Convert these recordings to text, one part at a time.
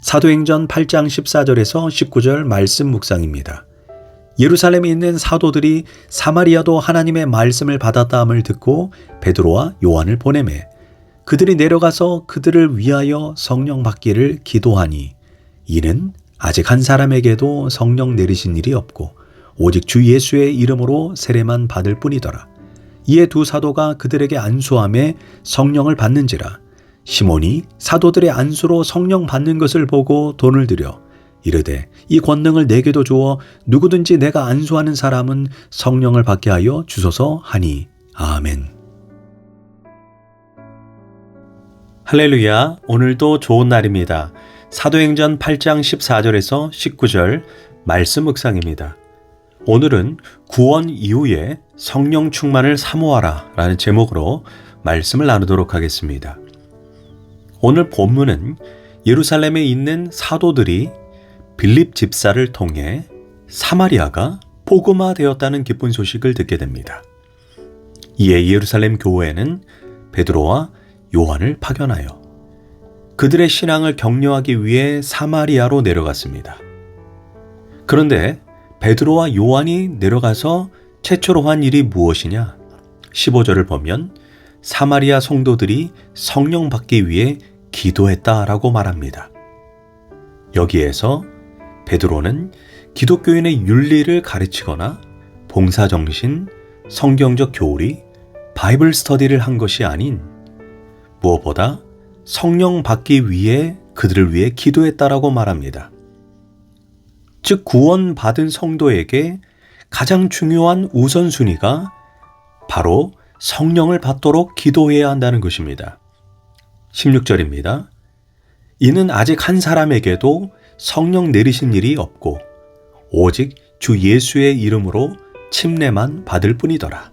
사도행전 8장 14절에서 19절 말씀 묵상입니다. 예루살렘에 있는 사도들이 사마리아도 하나님의 말씀을 받았다함을 듣고 베드로와 요한을 보내매 그들이 내려가서 그들을 위하여 성령 받기를 기도하니 이는 아직 한 사람에게도 성령 내리신 일이 없고 오직 주 예수의 이름으로 세례만 받을 뿐이더라. 이에 두 사도가 그들에게 안수하며 성령을 받는지라. 시몬이 사도들의 안수로 성령 받는 것을 보고 돈을 들여 이르되 이 권능을 내게도 주어 누구든지 내가 안수하는 사람은 성령을 받게 하여 주소서 하니. 아멘. 할렐루야. 오늘도 좋은 날입니다. 사도행전 8장 14절에서 19절 말씀 묵상입니다. 오늘은 구원 이후에 성령 충만을 사모하라 라는 제목으로 말씀을 나누도록 하겠습니다. 오늘 본문은 예루살렘에 있는 사도들이 빌립 집사를 통해 사마리아가 복음화되었다는 기쁜 소식을 듣게 됩니다. 이에 예루살렘 교회는 베드로와 요한을 파견하여 그들의 신앙을 격려하기 위해 사마리아로 내려갔습니다. 그런데 베드로와 요한이 내려가서 최초로 한 일이 무엇이냐? 15절을 보면 사마리아 성도들이 성령 받기 위해 기도했다라고 말합니다. 여기에서 베드로는 기독교인의 윤리를 가르치거나 봉사정신, 성경적 교리, 바이블 스터디를 한 것이 아닌 무엇보다 성령 받기 위해 그들을 위해 기도했다라고 말합니다. 즉 구원받은 성도에게 가장 중요한 우선순위가 바로 성령을 받도록 기도해야 한다는 것입니다. 16절입니다. 이는 아직 한 사람에게도 성령 내리신 일이 없고 오직 주 예수의 이름으로 침례만 받을 뿐이더라.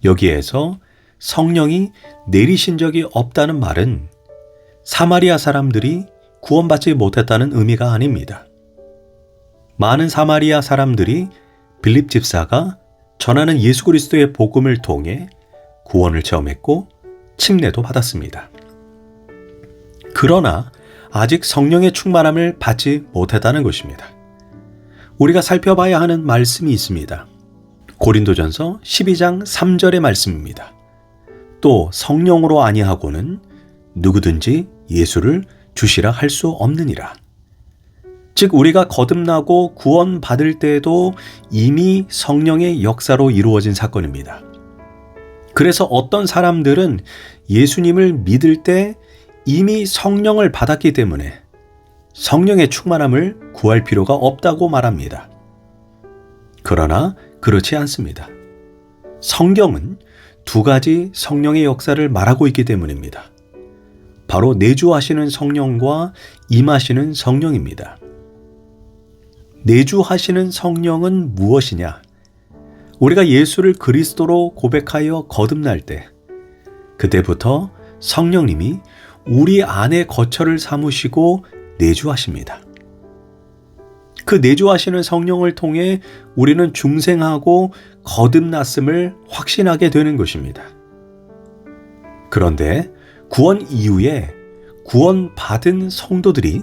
여기에서 성령이 내리신 적이 없다는 말은 사마리아 사람들이 구원받지 못했다는 의미가 아닙니다. 많은 사마리아 사람들이 빌립 집사가 전하는 예수 그리스도의 복음을 통해 구원을 체험했고 침례도 받았습니다. 그러나 아직 성령의 충만함을 받지 못했다는 것입니다. 우리가 살펴봐야 하는 말씀이 있습니다. 고린도전서 12장 3절의 말씀입니다. 또 성령으로 아니하고는 누구든지 예수를 주시라 할 수 없느니라. 즉 우리가 거듭나고 구원받을 때에도 이미 성령의 역사로 이루어진 사건입니다. 그래서 어떤 사람들은 예수님을 믿을 때 이미 성령을 받았기 때문에 성령의 충만함을 구할 필요가 없다고 말합니다. 그러나 그렇지 않습니다. 성경은 두 가지 성령의 역사를 말하고 있기 때문입니다. 바로 내주하시는 성령과 임하시는 성령입니다. 내주하시는 성령은 무엇이냐? 우리가 예수를 그리스도로 고백하여 거듭날 때 그때부터 성령님이 우리 안에 거처를 삼으시고 내주하십니다. 그 내주하시는 성령을 통해 우리는 중생하고 거듭났음을 확신하게 되는 것입니다. 그런데 구원 이후에 구원받은 성도들이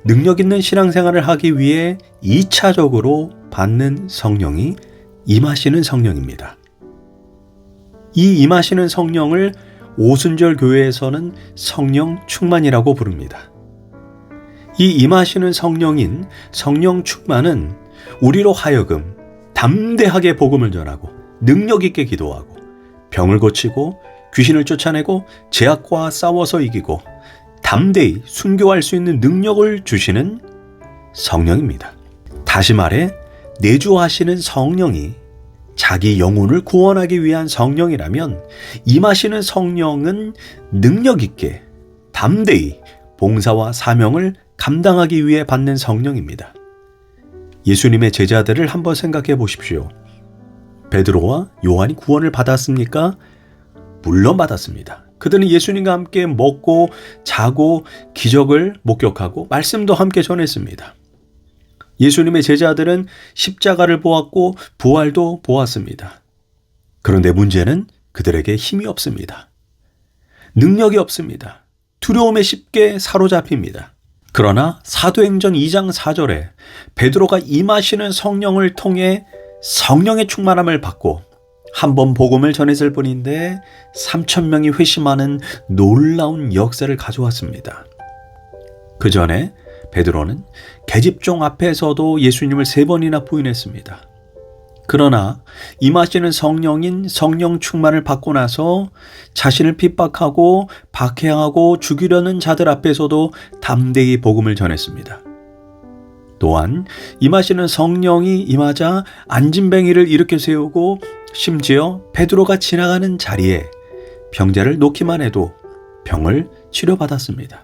능력 있는 신앙생활을 하기 위해 2차적으로 받는 성령이 임하시는 성령입니다. 이 임하시는 성령을 오순절 교회에서는 성령 충만이라고 부릅니다. 이 임하시는 성령인 성령 충만은 우리로 하여금 담대하게 복음을 전하고 능력 있게 기도하고 병을 고치고 귀신을 쫓아내고 죄악과 싸워서 이기고 담대히 순교할 수 있는 능력을 주시는 성령입니다. 다시 말해 내주하시는 성령이 자기 영혼을 구원하기 위한 성령이라면 임하시는 성령은 능력 있게 담대히 봉사와 사명을 감당하기 위해 받는 성령입니다. 예수님의 제자들을 한번 생각해 보십시오. 베드로와 요한이 구원을 받았습니까? 물론 받았습니다. 그들은 예수님과 함께 먹고 자고 기적을 목격하고 말씀도 함께 전했습니다. 예수님의 제자들은 십자가를 보았고 부활도 보았습니다. 그런데 문제는 그들에게 힘이 없습니다. 능력이 없습니다. 두려움에 쉽게 사로잡힙니다. 그러나 사도행전 2장 4절에 베드로가 임하시는 성령을 통해 성령의 충만함을 받고 한 번 복음을 전했을 뿐인데 3,000명이 회심하는 놀라운 역사를 가져왔습니다. 그 전에 베드로는 계집종 앞에서도 예수님을 3번이나 부인했습니다. 그러나 임하시는 성령인 성령 충만을 받고 나서 자신을 핍박하고 박해하고 죽이려는 자들 앞에서도 담대히 복음을 전했습니다. 또한 임하시는 성령이 임하자 안진뱅이를 일으켜 세우고 심지어 베드로가 지나가는 자리에 병자를 놓기만 해도 병을 치료받았습니다.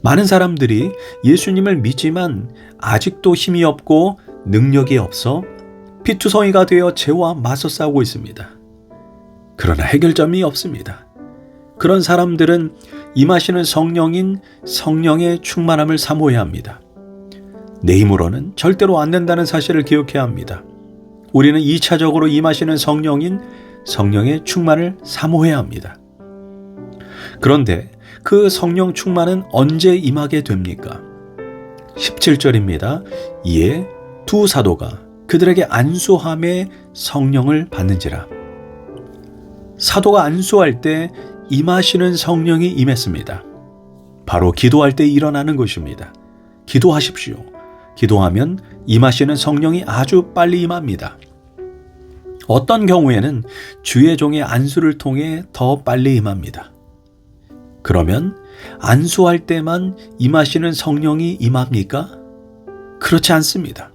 많은 사람들이 예수님을 믿지만 아직도 힘이 없고 능력이 없어 피투성이가 되어 죄와 맞서 싸우고 있습니다. 그러나 해결점이 없습니다. 그런 사람들은 임하시는 성령인 성령의 충만함을 사모해야 합니다. 내 힘으로는 절대로 안 된다는 사실을 기억해야 합니다. 우리는 2차적으로 임하시는 성령인 성령의 충만을 사모해야 합니다. 그런데 그 성령 충만은 언제 임하게 됩니까? 17절입니다. 이에 두 사도가 그들에게 안수함에 성령을 받는지라. 사도가 안수할 때 임하시는 성령이 임했습니다. 바로 기도할 때 일어나는 것입니다. 기도하십시오. 기도하면 임하시는 성령이 아주 빨리 임합니다. 어떤 경우에는 주의 종의 안수를 통해 더 빨리 임합니다. 그러면 안수할 때만 임하시는 성령이 임합니까? 그렇지 않습니다.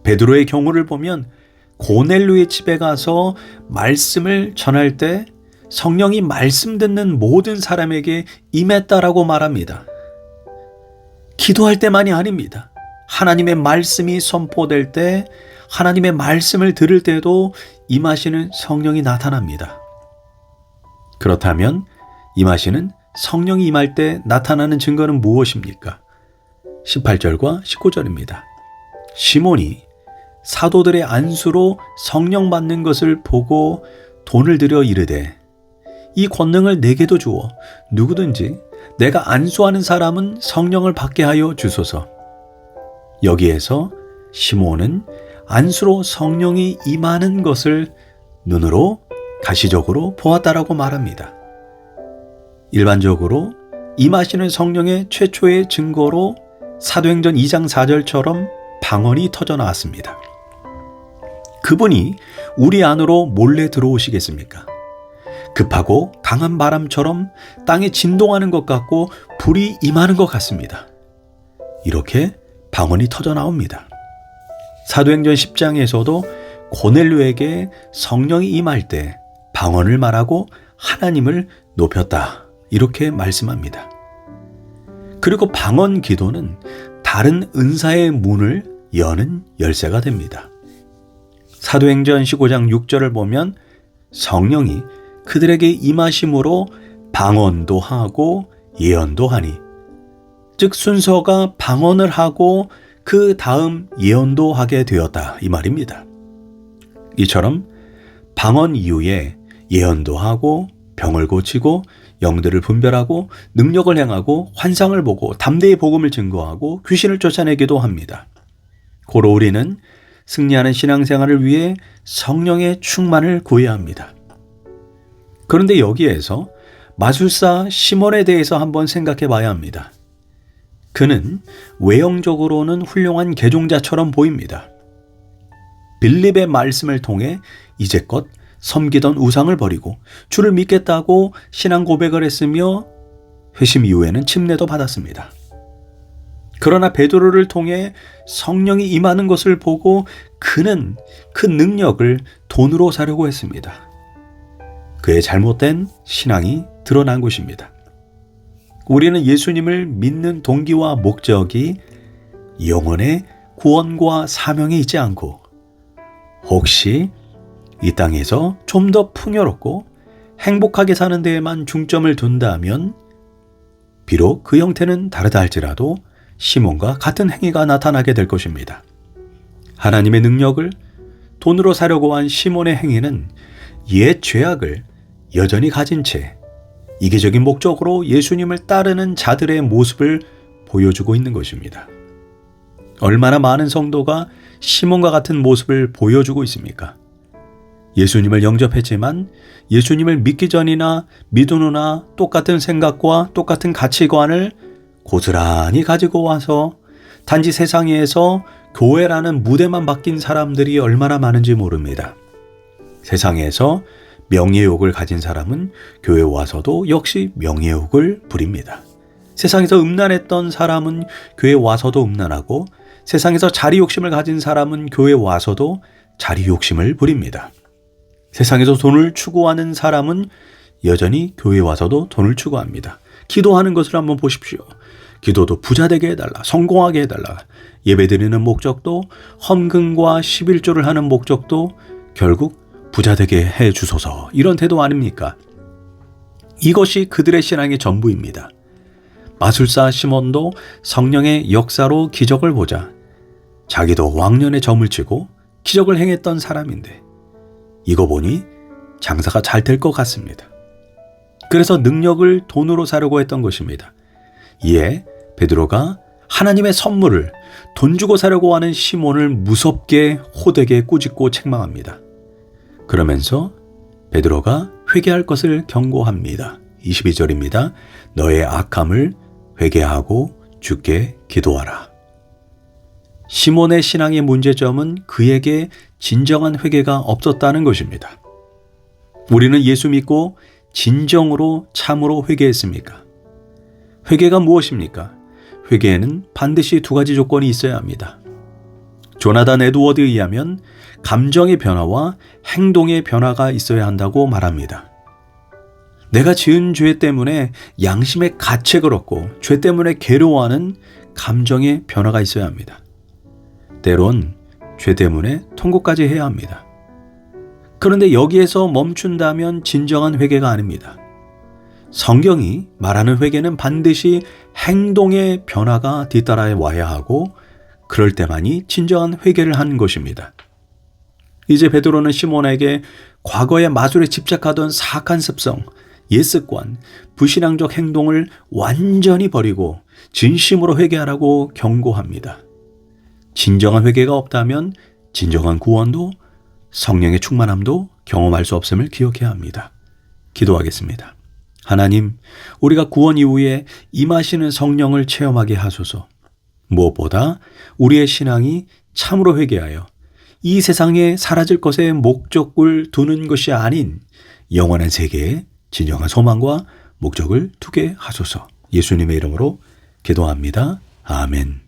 베드로의 경우를 보면 고넬료의 집에 가서 말씀을 전할 때 성령이 말씀 듣는 모든 사람에게 임했다라고 말합니다. 기도할 때만이 아닙니다. 하나님의 말씀이 선포될 때, 하나님의 말씀을 들을 때도 임하시는 성령이 나타납니다. 그렇다면 임하시는 성령이 임할 때 나타나는 증거는 무엇입니까? 18절과 19절입니다. 시몬이 사도들의 안수로 성령 받는 것을 보고 돈을 들여 이르되 이 권능을 내게도 주어 누구든지 내가 안수하는 사람은 성령을 받게 하여 주소서. 여기에서 시몬은 안수로 성령이 임하는 것을 눈으로 가시적으로 보았다라고 말합니다. 일반적으로 임하시는 성령의 최초의 증거로 사도행전 2장 4절처럼 방언이 터져 나왔습니다. 그분이 우리 안으로 몰래 들어오시겠습니까? 급하고 강한 바람처럼 땅에 진동하는 것 같고 불이 임하는 것 같습니다. 이렇게 방언이 터져 나옵니다. 사도행전 10장에서도 고넬료에게 성령이 임할 때 방언을 말하고 하나님을 높였다. 이렇게 말씀합니다. 그리고 방언 기도는 다른 은사의 문을 여는 열쇠가 됩니다. 사도행전 15장 6절을 보면 성령이 그들에게 임하심으로 방언도 하고 예언도 하니, 즉 순서가 방언을 하고 그 다음 예언도 하게 되었다 이 말입니다. 이처럼 방언 이후에 예언도 하고 병을 고치고 영들을 분별하고 능력을 행하고 환상을 보고 담대히 복음을 증거하고 귀신을 쫓아내기도 합니다. 고로 우리는 승리하는 신앙생활을 위해 성령의 충만을 구해야 합니다. 그런데 여기에서 마술사 시몬에 대해서 한번 생각해 봐야 합니다. 그는 외형적으로는 훌륭한 개종자처럼 보입니다. 빌립의 말씀을 통해 이제껏 섬기던 우상을 버리고 주를 믿겠다고 신앙 고백을 했으며 회심 이후에는 침례도 받았습니다. 그러나 베드로를 통해 성령이 임하는 것을 보고 그는 그 능력을 돈으로 사려고 했습니다. 그의 잘못된 신앙이 드러난 것입니다. 우리는 예수님을 믿는 동기와 목적이 영혼의 구원과 사명에 있지 않고 혹시 이 땅에서 좀 더 풍요롭고 행복하게 사는 데에만 중점을 둔다면 비록 그 형태는 다르다 할지라도 시몬과 같은 행위가 나타나게 될 것입니다. 하나님의 능력을 돈으로 사려고 한 시몬의 행위는 옛 죄악을 여전히 가진 채 이기적인 목적으로 예수님을 따르는 자들의 모습을 보여주고 있는 것입니다. 얼마나 많은 성도가 시몬과 같은 모습을 보여주고 있습니까? 예수님을 영접했지만 예수님을 믿기 전이나 믿은 후나 똑같은 생각과 똑같은 가치관을 고스란히 가지고 와서 단지 세상에서 교회라는 무대만 바뀐 사람들이 얼마나 많은지 모릅니다. 세상에서 명예욕을 가진 사람은 교회에 와서도 역시 명예욕을 부립니다. 세상에서 음란했던 사람은 교회에 와서도 음란하고, 세상에서 자리 욕심을 가진 사람은 교회에 와서도 자리 욕심을 부립니다. 세상에서 돈을 추구하는 사람은 여전히 교회에 와서도 돈을 추구합니다. 기도하는 것을 한번 보십시오. 기도도 부자 되게 해달라, 성공하게 해달라. 예배드리는 목적도, 헌금과 11조를 하는 목적도 결국 부자 되게 해 주소서, 이런 태도 아닙니까? 이것이 그들의 신앙의 전부입니다. 마술사 시몬도 성령의 역사로 기적을 보자 자기도 왕년에 점을 치고 기적을 행했던 사람인데, 이거 보니 장사가 잘 될 것 같습니다. 그래서 능력을 돈으로 사려고 했던 것입니다. 이에 베드로가 하나님의 선물을 돈 주고 사려고 하는 시몬을 무섭게 호되게 꾸짖고 책망합니다. 그러면서 베드로가 회개할 것을 경고합니다. 22절입니다. 너의 악함을 회개하고 주께 기도하라. 시몬의 신앙의 문제점은 그에게 진정한 회개가 없었다는 것입니다. 우리는 예수 믿고 진정으로 참으로 회개했습니까? 회개가 무엇입니까? 회개에는 반드시 두 가지 조건이 있어야 합니다. 조나단 에드워드에 의하면 감정의 변화와 행동의 변화가 있어야 한다고 말합니다. 내가 지은 죄 때문에 양심의 가책을 얻고 죄 때문에 괴로워하는 감정의 변화가 있어야 합니다. 때론 죄 때문에 통곡까지 해야 합니다. 그런데 여기에서 멈춘다면 진정한 회개가 아닙니다. 성경이 말하는 회개는 반드시 행동의 변화가 뒤따라 와야 하고, 그럴 때만이 진정한 회개를 하는 것입니다. 이제 베드로는 시몬에게 과거의 마술에 집착하던 사악한 습성, 옛습관, 불신앙적 행동을 완전히 버리고 진심으로 회개하라고 경고합니다. 진정한 회개가 없다면 진정한 구원도 성령의 충만함도 경험할 수 없음을 기억해야 합니다. 기도하겠습니다. 하나님, 우리가 구원 이후에 임하시는 성령을 체험하게 하소서. 무엇보다 우리의 신앙이 참으로 회개하여 이 세상에 사라질 것에 목적을 두는 것이 아닌 영원한 세계에 진정한 소망과 목적을 두게 하소서. 예수님의 이름으로 기도합니다. 아멘.